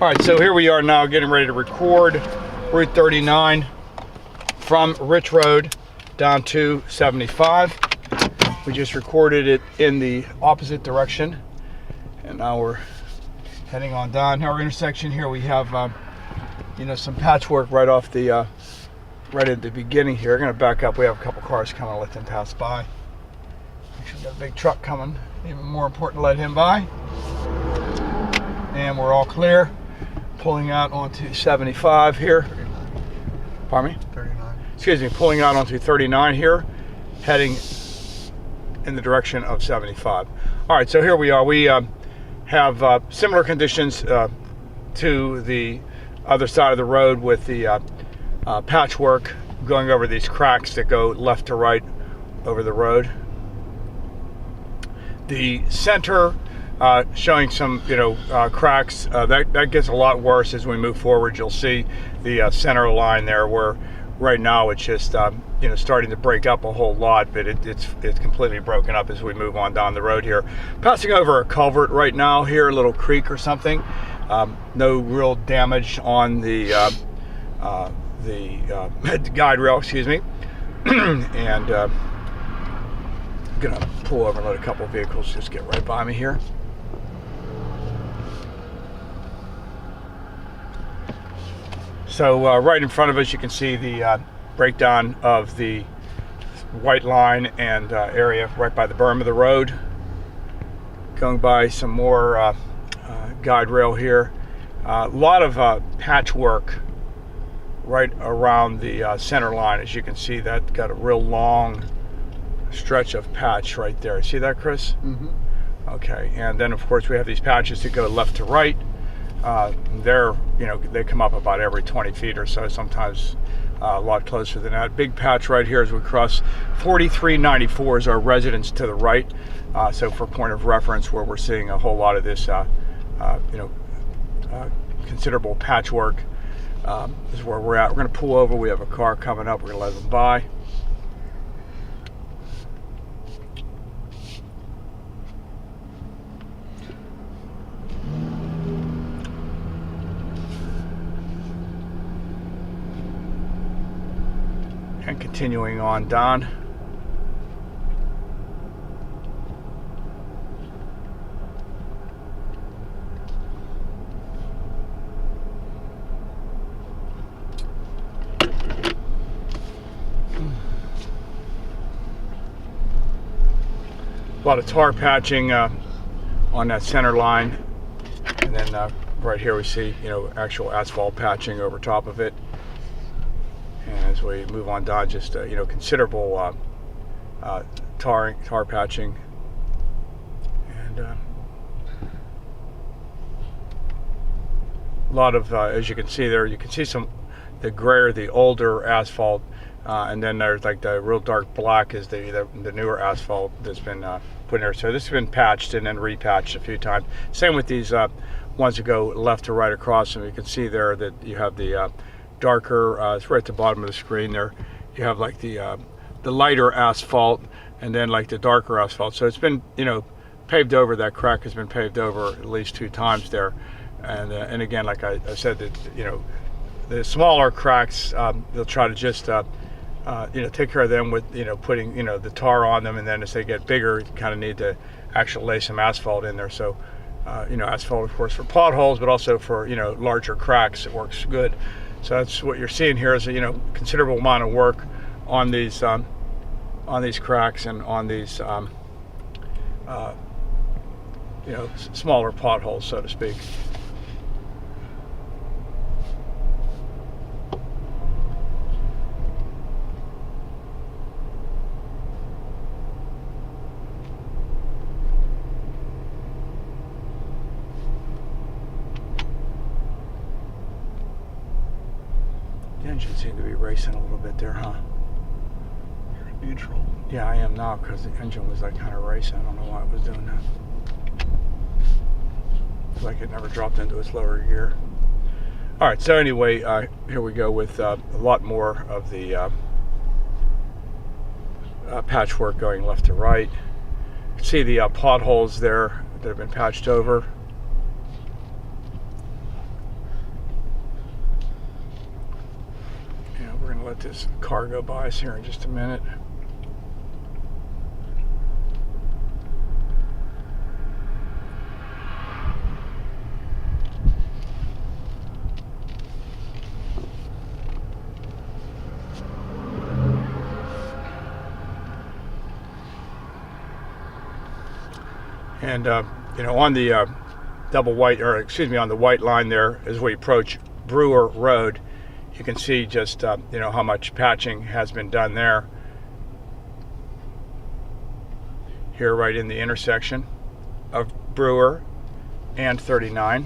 All right, so here we are now getting ready to record Route 39 from Rich Road down to 75. We just recorded it in the opposite direction, and now we're heading on down. Our intersection here, we have some patchwork right off the right at the beginning here. I'm going to back up. We have a couple cars coming. Let them pass by. Actually, we got a big truck coming. Even more important to let him by. And we're all clear. Pulling out onto 75 here. Pardon me? 39. Excuse me, pulling out onto 39 here, heading in the direction of 75. All right, so here we are. We have similar conditions to the other side of the road with the patchwork going over these cracks that go left to right over the road. The center showing some, cracks. That gets a lot worse as we move forward. You'll see the center line there, where right now it's just, starting to break up a whole lot, but it's completely broken up as we move on down the road here. Passing over a culvert right now here, a little creek or something. No real damage on the guide rail, excuse me. And I'm gonna pull over and let a couple of vehicles just get right by me here. So right in front of us, you can see the breakdown of the white line and area right by the berm of the road. Going by some more guide rail here. A lot of patchwork right around the center line. As you can see, that got a real long stretch of patch right there. See that, Chris? Mm-hmm. Okay, and then of course we have these patches that go left to right. They come up about every 20 feet or so, sometimes a lot closer than that. Big patch right here as we cross 4394 is our residence to the right. So for point of reference, where we're seeing a whole lot of this, considerable patchwork, is where we're at. We're going to pull over. We have a car coming up. We're going to let them by. And continuing on down. A lot of tar patching on that center line, and then right here we see actual asphalt patching over top of it. And as we move on down, just considerable tar patching, and a lot of, as you can see there, you can see the grayer, the older asphalt, and then there's like the real dark black is the newer asphalt that's been put in there. So this has been patched and then repatched a few times. Same with these ones that go left to right across them. You can see there that you have the darker, it's right at the bottom of the screen there. You have like the lighter asphalt and then like the darker asphalt. So it's been, paved over. That crack has been paved over at least 2 times there. And again, like I said, that the smaller cracks, they'll try to just take care of them with putting the tar on them, and then as they get bigger, you kind of need to actually lay some asphalt in there. So asphalt, of course, for potholes, but also for larger cracks, it works good. So that's what you're seeing here is a considerable amount of work on these cracks and on these smaller potholes, so to speak. The engine seemed to be racing a little bit there, huh? You're neutral. Yeah, I am now, because the engine was like kind of racing. I don't know why it was doing that. It's like it never dropped into its lower gear. All right, so anyway, here we go with a lot more of the patchwork going left to right. You can see the potholes there that have been patched over. this car go by us here in just a minute. And you know, on the double white, or excuse me, on the white line there, as we approach Brewer Road, you can see just you know, how much patching has been done there. Here, right in the intersection of Brewer and 39.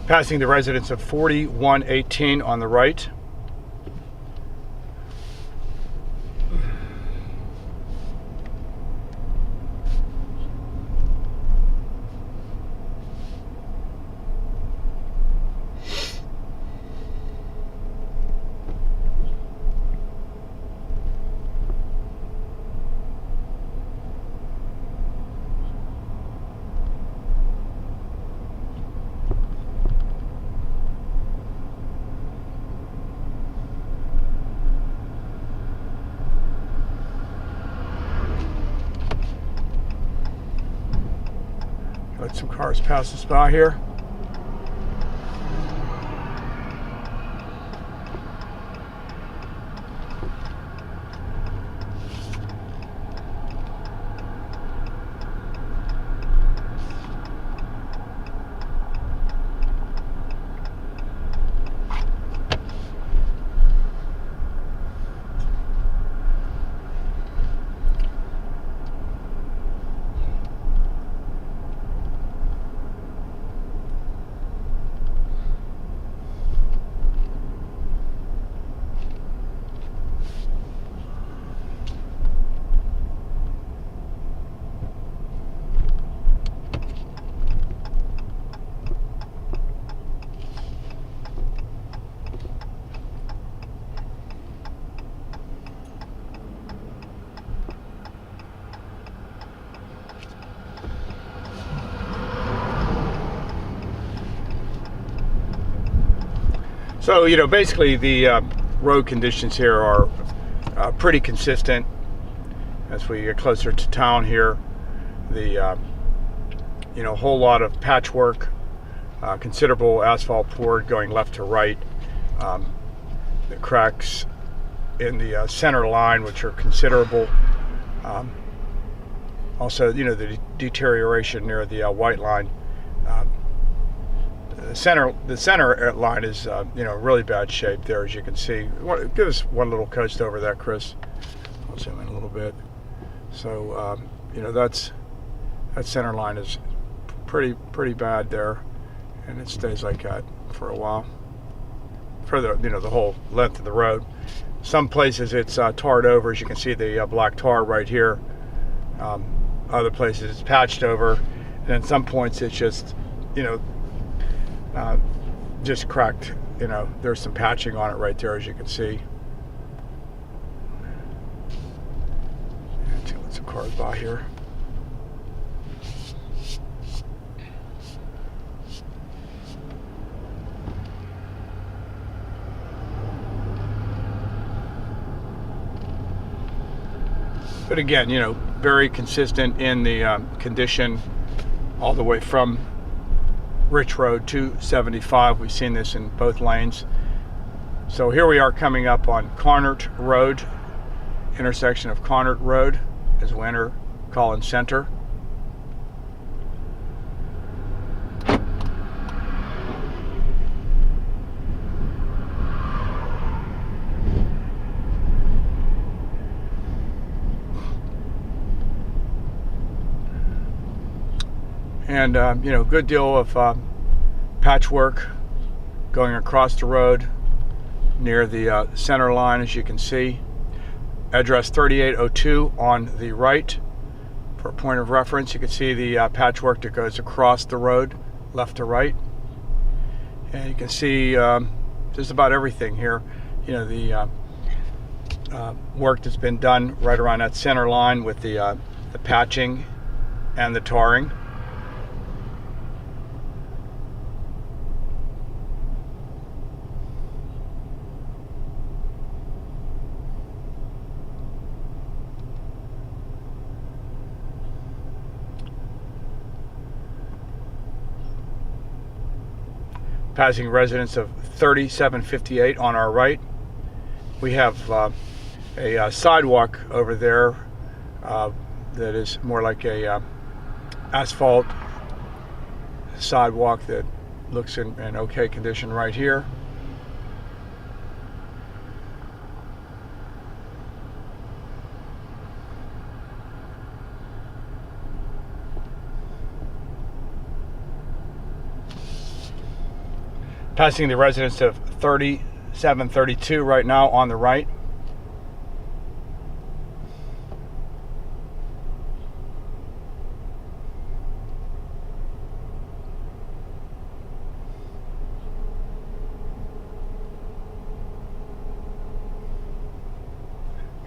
Passing the residence of 4118 on the right. Let some cars pass us by here. So, you know, basically the road conditions here are pretty consistent as we get closer to town here. The, you know, whole lot of patchwork, considerable asphalt poured going left to right. The cracks in the center line, which are considerable. Also, you know, the deterioration near the white line. The center line is, you know, really bad shape there, as you can see. Give us one little coast over that, Chris. I'll zoom in a little bit. So, you know, that center line is pretty bad there, and it stays like that for a while. For the, you know, the whole length of the road. Some places it's tarred over, as you can see the black tar right here. Other places it's patched over, and at some points it's just, you know, just cracked. You know, there's some patching on it right there, as you can see. Let's let some cars by here. But again, you know, very consistent in the condition all the way from Rich Road to 75. We've seen this in both lanes. So here we are coming up on Connaught Road, intersection of Connaught Road as we enter Collins Center. And you know, good deal of patchwork going across the road near the center line, as you can see. Address 3802 on the right. For a point of reference, you can see the patchwork that goes across the road, left to right. And you can see just about everything here. You know, the work that's been done right around that center line with the patching and the tarring. Passing residence of 3758 on our right. We have a sidewalk over there that is more like a asphalt sidewalk that looks in okay condition right here. Passing the residence of 3732 right now on the right.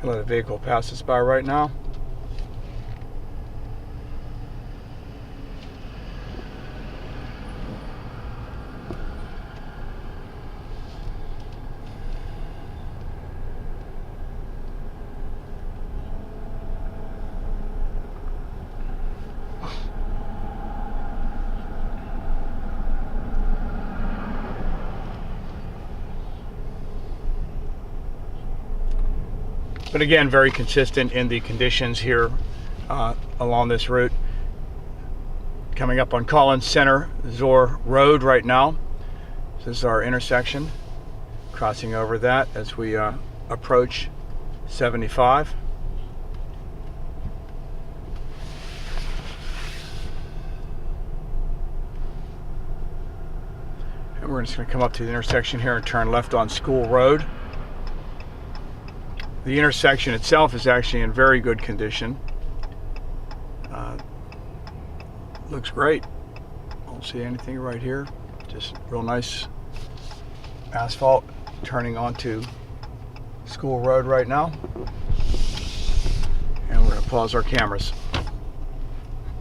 Let a vehicle pass us by right now. But again, very consistent in the conditions here along this route. Coming up on Collins Center Zoar Road right now. This is our intersection. Crossing over that as we approach 75. And we're just going to come up to the intersection here and turn left on School Road. The intersection itself is actually in very good condition. Looks great. Don't see anything right here. Just real nice asphalt turning onto School Road right now. And we're going to pause our cameras.